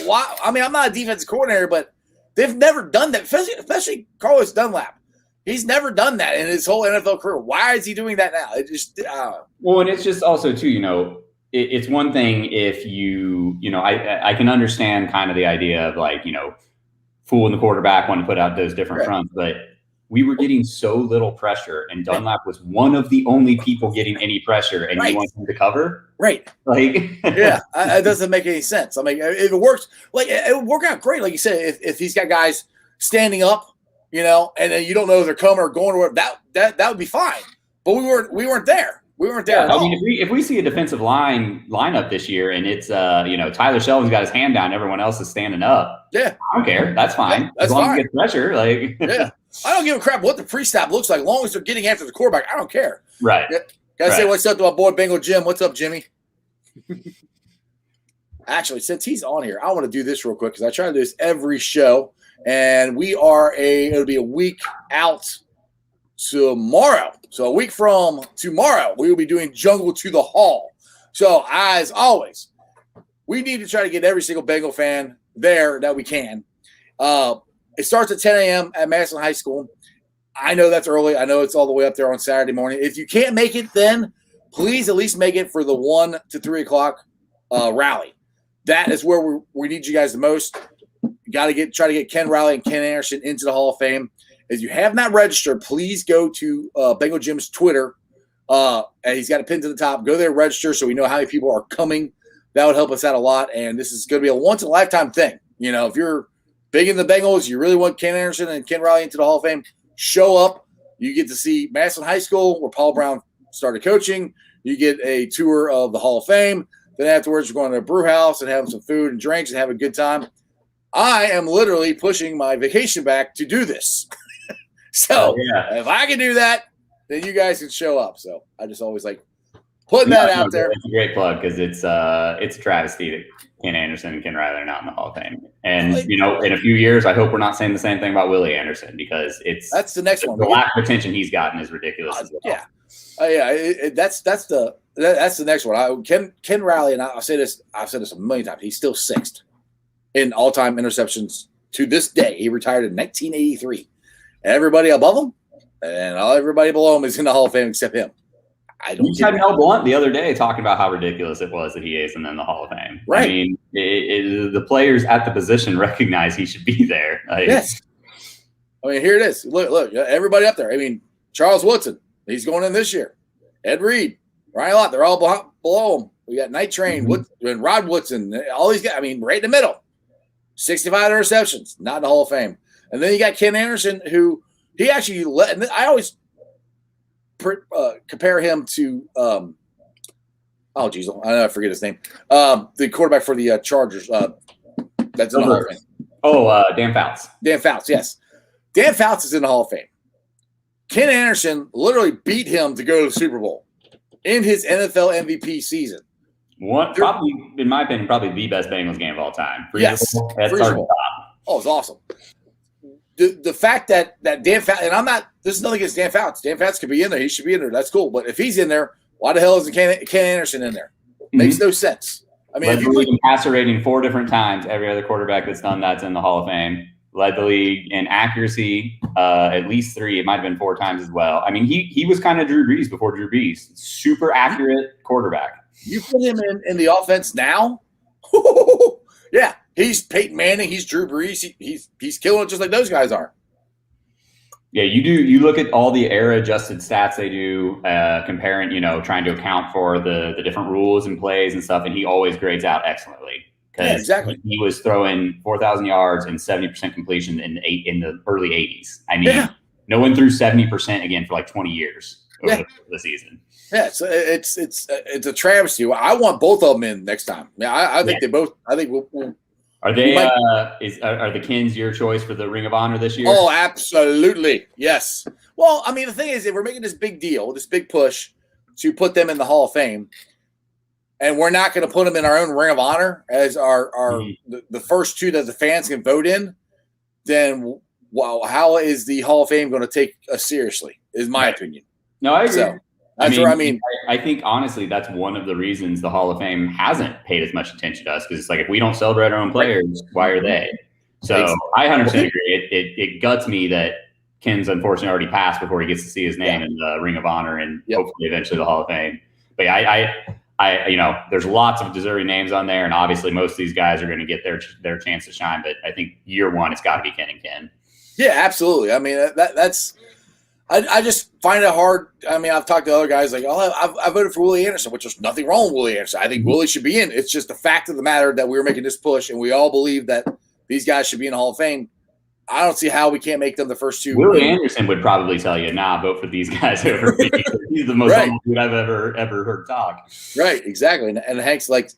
why? I'm not a defensive coordinator, but they've never done that, especially Carlos Dunlap. He's never done that in his whole NFL career. Why is he doing that now? It just
well, and it's just also too, it's one thing if I can understand kind of the idea of fooling the quarterback when to put out those different fronts, but we were getting so little pressure, and Dunlap was one of the only people getting any pressure, and you want him to cover,
right? It doesn't make any sense. If it works, it would work out great, like you said. If he's got guys standing up, and then you don't know if they're coming or going, or that would be fine. But we weren't there. We weren't there at all.
If we see a defensive lineup this year, and it's Tyler Shelton's got his hand down, everyone else is standing up.
Yeah,
I don't care. That's fine.
Yeah, that's
as long
fine.
as it gets pressure,
I don't give a crap what the pre-snap looks like, as long as they're getting after the quarterback. I don't care.
Right.
Yeah. Gotta say what's up to my boy Bengal Jim. What's up, Jimmy? Actually, since he's on here, I want to do this real quick because I try to do this every show, and it'll be a week out tomorrow. So a week from tomorrow, we will be doing Jungle to the Hall. So as always, we need to try to get every single Bengal fan there that we can. It starts at 10 a.m. at Madison High School. I know that's early. I know it's all the way up there on Saturday morning. If you can't make it, then please at least make it for the 1 to 3 o'clock rally. That is where we need you guys the most. You got to try to get Ken Riley and Ken Anderson into the Hall of Fame. If you have not registered, please go to Bengal Jim's Twitter, and he's got a pin to the top. Go there, register, so we know how many people are coming. That would help us out a lot, and this is going to be a once-in-a-lifetime thing. If you're big in the Bengals, you really want Ken Anderson and Ken Riley into the Hall of Fame, show up. You get to see Madison High School, where Paul Brown started coaching. You get a tour of the Hall of Fame. Then afterwards, we're going to a brew house and having some food and drinks and have a good time. I am literally pushing my vacation back to do this. So if I can do that, then you guys can show up. So I just always like putting that out there.
It's a great plug because it's a travesty that Ken Anderson and Ken Riley are not in the Hall of Fame. And, in a few years, I hope we're not saying the same thing about Willie Anderson, because that's the next one. The lack of attention he's gotten is ridiculous as well.
That's the next one. Ken Riley, and I've said this a million times, he's still sixth in all-time interceptions to this day. He retired in 1983. Everybody above him and everybody below him is in the Hall of Fame except him.
You had Mel Blunt the other day talking about how ridiculous it was that he isn't in the Hall of Fame.
Right.
The players at the position recognize he should be there.
Yes. Here it is. Look, everybody up there. Charles Woodson, he's going in this year. Ed Reed, Ryan Lott, they're all below him. We got Night Train, and Rod Woodson, all these guys. Right in the middle. 65 interceptions, not in the Hall of Fame. And then you got Ken Anderson, who he actually let. And I always compare him to. Oh, geez, I forget his name. The quarterback for the Chargers. That's in the Hall of Fame.
Oh, Dan Fouts.
Dan Fouts, yes. Dan Fouts is in the Hall of Fame. Ken Anderson literally beat him to go to the Super Bowl in his NFL MVP season.
Probably, in my opinion, probably the best Bengals game of all time.
Yes,
that's hard to top.
Oh, it's awesome. The fact that Dan Fouts, and this is nothing against Dan Fouts. Dan Fouts could be in there. He should be in there. That's cool. But if he's in there, why the hell isn't Ken Anderson in there? Makes no sense. I mean,
led the league in passer rating 4 different times. Every other quarterback that's done that's in the Hall of Fame. Led the league in accuracy at least 3. It might have been 4 times as well. I mean, he was kind of Drew Brees before Drew Brees. Super accurate quarterback.
You put him in the offense now? Yeah, he's Peyton Manning. He's Drew Brees. He's killing it just like those guys are.
Yeah, you do. You look at all the era-adjusted stats they do, comparing, trying to account for the different rules and plays and stuff, and he always grades out excellently.
Yeah, exactly.
He was throwing 4,000 yards and 70% completion in the early 80s. I mean, no one threw 70% again for like 20 years over the season. Yeah,
so it's a travesty. I want both of them in next time. Yeah, I think they both. I think we'll
Are they? Are the Kins your choice for the Ring of Honor this year?
Oh, absolutely, yes. Well, I mean, the thing is, if we're making this big deal, this big push to put them in the Hall of Fame, and we're not going to put them in our own Ring of Honor as the first 2 that the fans can vote in, then how is the Hall of Fame going to take us seriously? Is my opinion.
No, I agree.
So, I
think honestly, that's one of the reasons the Hall of Fame hasn't paid as much attention to us, because it's like, if we don't celebrate our own players, why are they? So I 100% agree. It guts me that Ken's unfortunately already passed before he gets to see his name in the Ring of Honor and hopefully eventually the Hall of Fame. But I there's lots of deserving names on there, and obviously most of these guys are going to get their chance to shine. But I think year 1, it's got to be Ken and Ken.
Yeah, absolutely. I mean, that's. I just find it hard. I mean, I've talked to other guys like, I voted for Willie Anderson, which there's nothing wrong with Willie Anderson. I think Willie should be in. It's just the fact of the matter that we were making this push, and we all believe that these guys should be in the Hall of Fame. I don't see how we can't make them the first 2.
Willie Anderson would probably tell you, vote for these guys over me. He's the most humble dude I've ever heard talk.
Right, exactly. And Hank's like,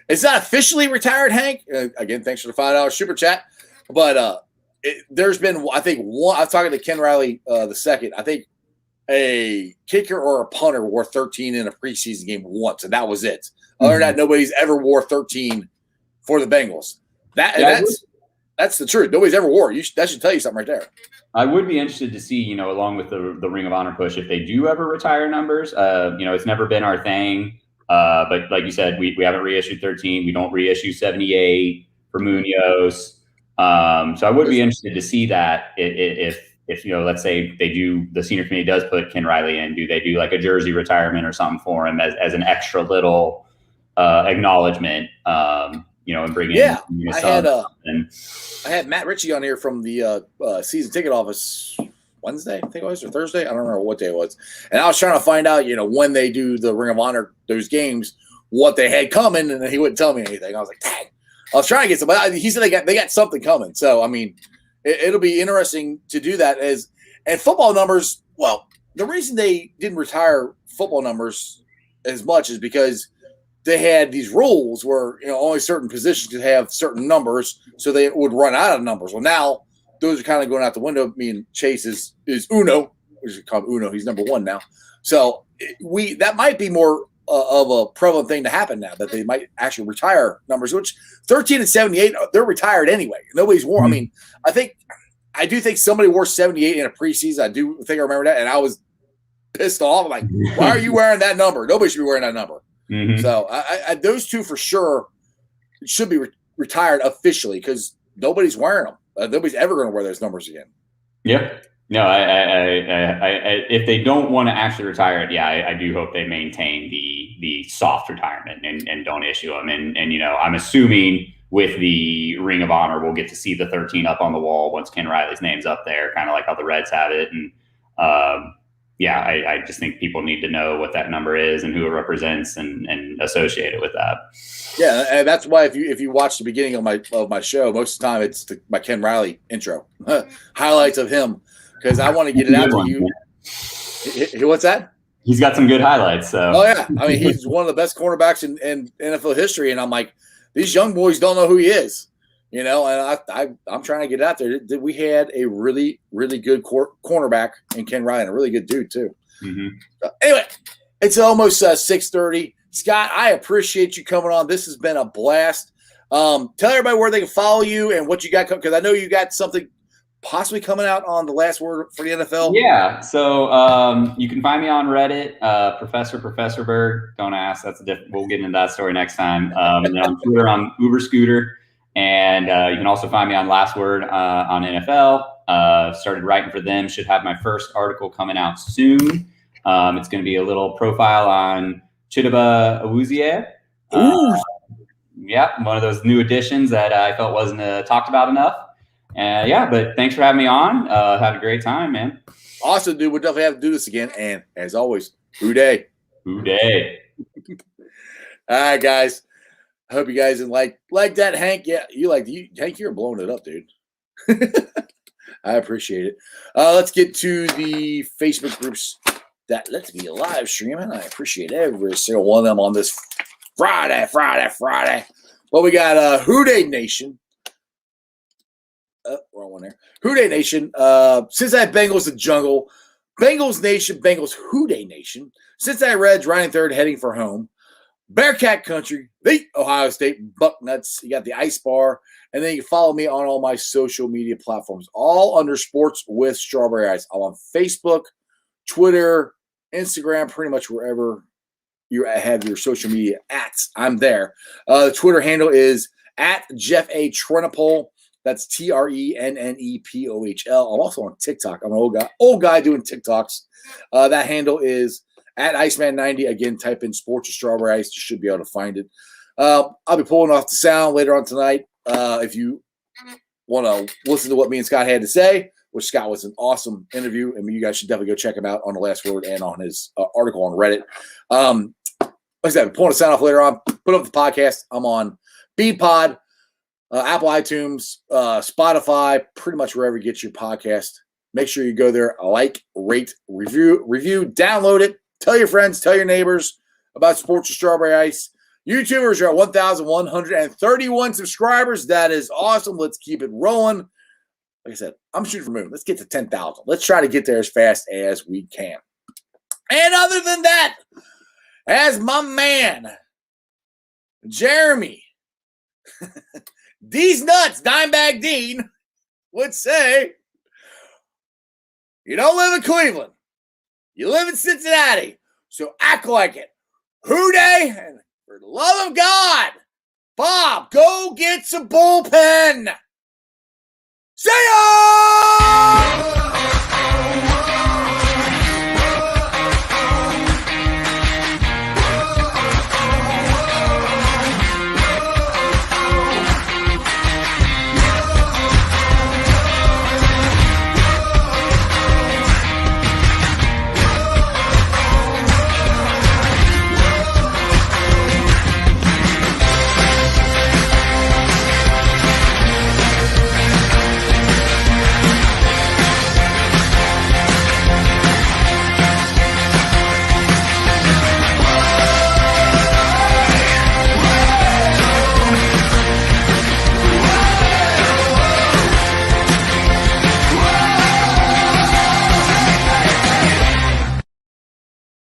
it's not officially retired, Hank. Again, thanks for the $5 super chat. But there's been, I think, one. I was talking to Ken Riley the second. I think a kicker or a punter wore 13 in a preseason game once, and that was it. Other than that, nobody's ever wore 13 for the Bengals. That's the truth. Nobody's ever wore. That should tell you something right there.
I would be interested to see, along with the Ring of Honor push, if they do ever retire numbers. It's never been our thing. But like you said, we haven't reissued 13. We don't reissue 78 for Munoz. So I would be interested to see that if let's say the senior committee does put Ken Riley in, do they do like a jersey retirement or something for him as an extra little acknowledgement, and bring in.
I had Matt Ritchie on here from the season ticket office Wednesday, I think it was, or Thursday. I don't remember what day it was. And I was trying to find out, when they do the Ring of Honor, those games, what they had coming, and he wouldn't tell me anything. I was like, dang. I was trying to get some, but he said they got something coming. So, I mean, it'll be interesting to do that. And football numbers, well, the reason they didn't retire football numbers as much is because they had these rules where, only certain positions could have certain numbers, so they would run out of numbers. Well, now those are kind of going out the window. Me and Chase is Uno, which is called Uno. He's number 1 now. So that might be more of a prevalent thing to happen now, that they might actually retire numbers, which 13 and 78, they're retired anyway. Nobody's worn. I mean, I do think somebody wore 78 in a preseason. I do think I remember that, and I was pissed off. I'm like, why are you wearing that number? Nobody should be wearing that number. So I those 2 for sure should be retired officially, because nobody's wearing them. Nobody's ever going to wear those numbers again.
Yeah. No, I if they don't want to actually retire it, I do hope they maintain the soft retirement and don't issue them. And I'm assuming with the Ring of Honor, we'll get to see the 13 up on the wall once Ken Riley's name's up there, kind of like how the Reds have it. And I just think people need to know what that number is and who it represents and associate it with that.
Yeah, and that's why if you watch the beginning of my show, most of the time it's my Ken Riley intro, highlights of him. because I want to get it out to you. What's that?
He's got some good highlights. So.
Oh yeah, I mean he's one of the best cornerbacks in NFL history, and I'm like, these young boys don't know who he is, and I'm trying to get out there. We had a really, really good cornerback in Ken Riley, and a really good dude too.
Mm-hmm.
So anyway, it's almost 6:30. Scott, I appreciate you coming on. This has been a blast. Tell everybody where they can follow you and what you got, because I know you got something possibly coming out on the last word for the NFL.
Yeah. So you can find me on Reddit, Professor Berg. Don't ask. We'll get into that story next time. And then on Twitter, I'm Uber Scooter. And you can also find me on Last Word on NFL. Started writing for them. Should have my first article coming out soon. It's going to be a little profile on Chidobe Awuzie. Yeah, one of those new additions that I felt wasn't talked about enough. But thanks for having me on. Had a great time, man.
Awesome, dude. We'll definitely have to do this again. And as always, Hooday.
Hooday.
All right, guys. I hope you guys didn't like that, Hank. Yeah, Hank, you're blowing it up, dude. I appreciate it. Let's get to the Facebook groups that lets me live stream, and I appreciate every single one of them on this Friday. Well, we got Hooday Nation. Wrong one there. Hooday Nation. Cincinnati Bengals, the jungle. Bengals Nation, Bengals Hooday Nation. Cincinnati Reds riding third, heading for home. Bearcat Country, the Ohio State Bucknuts. You got the Ice Bar. And then you can follow me on all my social media platforms, all under Sports with Strawberry Ice. I'm on Facebook, Twitter, Instagram, pretty much wherever you have your social media at. I'm there. The Twitter handle is at Jeff A. Trenopole. That's TRENNEPOHL. I'm also on TikTok. I'm an old guy doing TikToks. That handle is at Iceman90. Again, type in Sports with Strawberry Ice. You should be able to find it. I'll be pulling off the sound later on tonight. If you want to listen to what me and Scott had to say, which Scott was an awesome interview. I mean, you guys should definitely go check him out on The Last Word and on his article on Reddit. Like I said, pulling the sound off later on. Put up the podcast. I'm on BeatPod, Apple iTunes, Spotify, pretty much wherever you get your podcast. Make sure you go there, rate, review, download it. Tell your friends, tell your neighbors about Sports with Strawberry Ice. YouTubers are at 1,131 subscribers. That is awesome. Let's keep it rolling. Like I said, I'm shooting for moon. Let's get to 10,000. Let's try to get there as fast as we can. And other than that, as my man, Jeremy, D's Nuts, Dimebag Dean, would say, you don't live in Cleveland. You live in Cincinnati. So act like it. Hooday, and for the love of God, Bob, go get some bullpen. See ya!